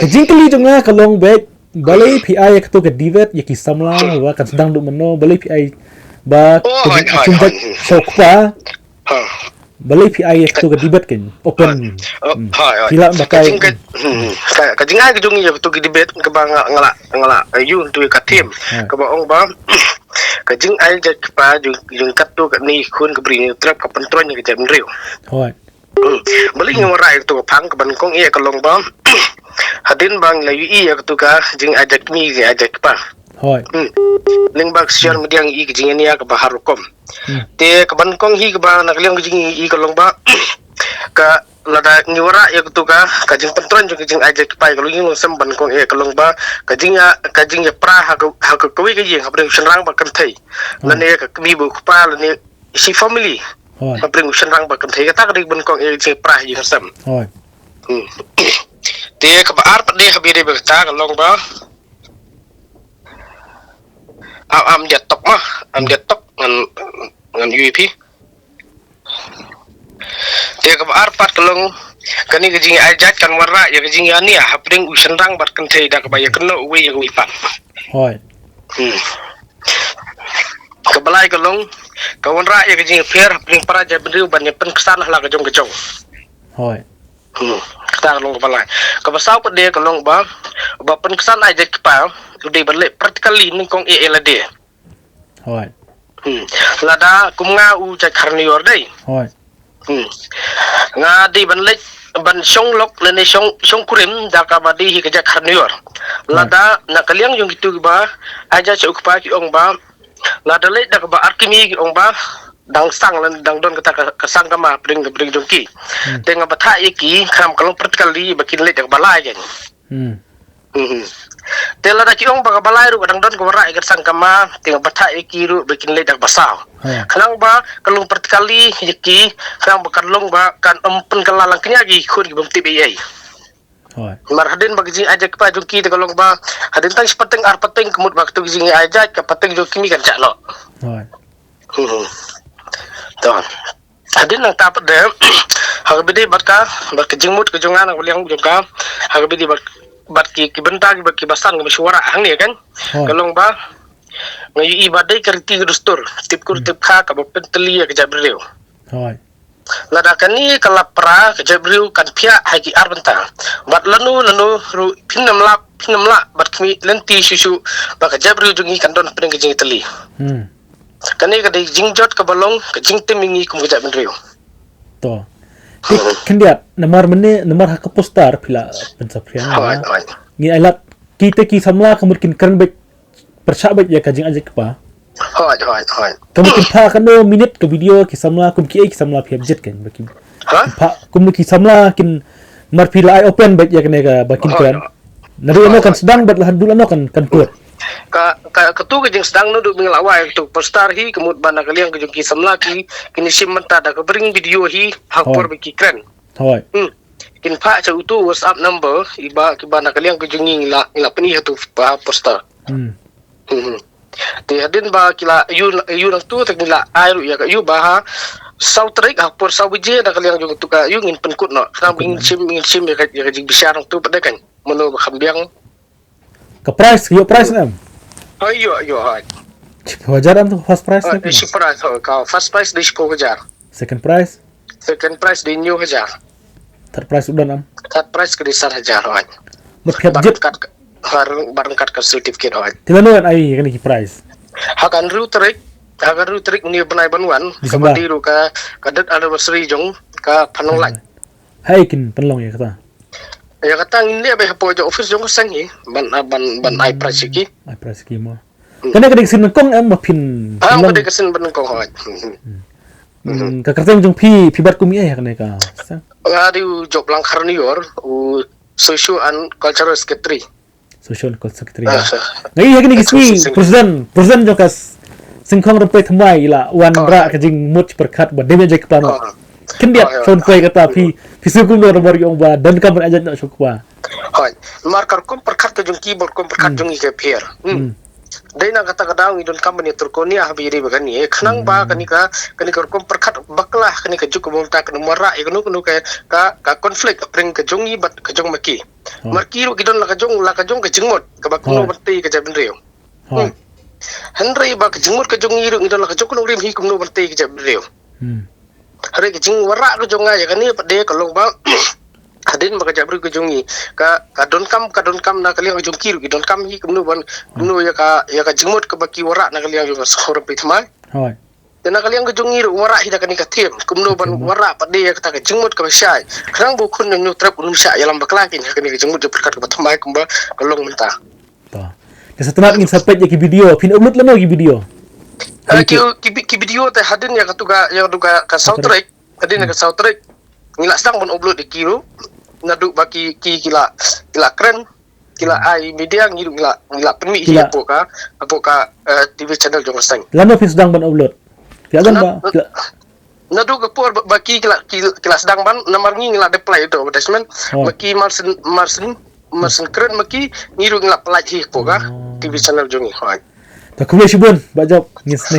Kejingkali jonga kalong baik balai PI ketu ke divet ya kisamla wa kan sedang duk meno balai PI ba kunjak sokpa balai PI ketu ke divet kan open sila bakai kajing ai kejung ya ketu ke divet ke ba ngala yu tu ka tim ke ba ong ba kajing ai je pa jung katu ka ni kun ke bri trap ka pentron ke jam riu hoi beli ngora itu pang ke bankong iya kalong ba hadin bang la ui ya tu ka jing ajak mi ajak pa hoi ling bak share mediang i jing ni ya ka bahar kom te ke bankong hi ke ba nakliang jing i kalong ba ka lada ngora ya tu ka jing pentron jing ajak pa kalau nging sem bankong iya kalong ba ka jing ya pra ha ka koi ke jing habring senrang ba kan thai lan ne ka mi bu pa lan ne si family habring senrang ba kan thai ka tak ri bankong iya jing pra jing sem hoi dia kebar pada habis berita kalau ba am jatuh mah am jatuh ngan UP dia kebar pat kalau kani kejing ajat kan warna ya kejing yani ya hapring usenrang bat kan thai dak baya kena uwe yang wipan hoi kebalai kalau kawan ra ya kejing fair hapring para jabri banyak penkesan lah kejong hoi kita kalau kepala kepasau pada kalau ba penkesan aja kepal udah balik praktikali ningkong elade hoi lada kumnga u cak karnior dai hoi nga di balik ban song lok lene song kurim jaka badi hi kejak karnior lada nakaliang yung gitu ba aja cak ukpa ki ong ba lada le dak ba arkimi ki ong ba dang sang lan dang don kata kesang kama bring jongki tengah batha iki kam kalau perkali bakin le dak balai kan tela da kiong baga balai ru dang don ko ra ikat sang kama tengah batha iki ru bakin le dak basau kanang ba kalau perkali iki kam bakalong ba kan empen kalalang kenya gi khur gi bumti bi mar hadin bagi aja ke jongki te kalau ba hadin tang sepeteng ar peteng kemut waktu gi aja ke peteng jongki mi kan cak lo Tuan, hadin nang tapat deh. Harbidi batka, jengmut kejongan aku liang jengka. Harbidi bat ki bentar ki basan ki suara hang ni kan. Kalong ba ngayu ibadai kerti gedustur. Tip kur tip kha ka penteli ke jabriu. Hoi. Ladakan ni kalapra ke jabriu kan pia hagi arbenta. Bat lanu ru pinam lak bat kmi lenti susu ba ke jabriu jungi kan don pring ke jeng teli. Kani kadai jingjot ke balong ke jingtim mingi kum kejap menriu. To. Kendiat nomor hak postar pila pensaprian. Ni alat kita ki samla kemungkin keren baik persahabat ya kajing aja kepa. Hoi. Kemungkin pa kano minit ke video ki samla kum ki samla pi object kan baki. Pa kum ki samla kin mar pila eye open baik ya kene ka bakin kan. Nari ano kan sedang bat lahan dulu ano kan kuat. Ketu kejeng sedang nuduk mengelawai tu postar hi kemud bana kalian kejeng ki samla ki kini simenta da kebring video hi hapur beki keren. Hoi. Kin pa cha utu WhatsApp number iba ki bana kalian kejeng ngila peni tu postar. Ti hadin ba kila yu nang tu tak nila airu ya ka yu ba sau trik hapur sau bije da kalian jeng tu ka yu ngin penkut no kana ngin sim ya kejeng bisa nang tu pada kan menu khambiang ke price nam. Yo. Wajar am tu first price ni. Si price ka first price di 10 hajar. Second price di new hajar. Third price udah nam. Third price ke di 1 hajar hoy. Berpiat jet barang kat certificate hoy. Tilano ai kan ki price. Hakan ru trik ni benai banuan kembali ru ka kadet anniversary jong ka panong lai. Hai kin penlong ya kata. Ya kata ini apa hapo jo office jong sang ni ban ai price ki. Ai price ki mo. Kana kadang sin kong am mapin. Kadang kesin ban kong hoy. Ka kerteng jong pi bat kum ya kana ka. Ngadi job lang karnior social and cultural secretary. Social secretary. Ngai ya kini kismi present jong kas singkong rupai thamai la wan ra ka jing mut perkat ba deme jek pano. Kendiat phone koi kata pi sukum no nomor yung ba dan kabar aja nak sukwa. Hoi, markar kom perkat ke jong keyboard kom perkat jong ke pier. dai na kata kadang idon company turkonia habiri bagani khnang ba kanika kom perkhat baklah kanika juk mong ta kan mara ignu kunu ka conflict pring ka jongi bat ka jong maki marki ru idon la ka jong ka jingmot ka ba kuno berti ka jabin reo Henry ba ka jingmot ka jongi ru idon la ka jong kuno rim hi kuno berti ka jabin reo hari ka jing wara ka jonga ya kani pade kalong ba hadin maka jabri ko jongi ka don kam na kali jong kiru ki don kam hi kumnu ban kumnu ya ka jingmot ka baki wara na kali jong sahur pitmai hoi tena kali ang jongi ru wara hi da kani ka them kumnu ban wara pade ya ka jingmot ka syai krang bu kun nu trap nu sya yalam baklakin kani ka jingmot berkat ka tmai kumba kalong menta ta ya setelah ingin sampai ya ki video pin upload lama ki video ki video te hadin ya ka ka soundtrack hadin ka soundtrack ngila sedang pun upload di kiru naduk baki kila keren kila ai media ngila permi hi apo ka TV channel jong stang lama pin sedang ban upload kiagan ba naduk por baki kila sedang ban namar ngila deploy itu advertisement baki marsen keren maki ngiru ngila pelaj hi apo ka TV channel jong hi tak kuliah sibun bajak ngis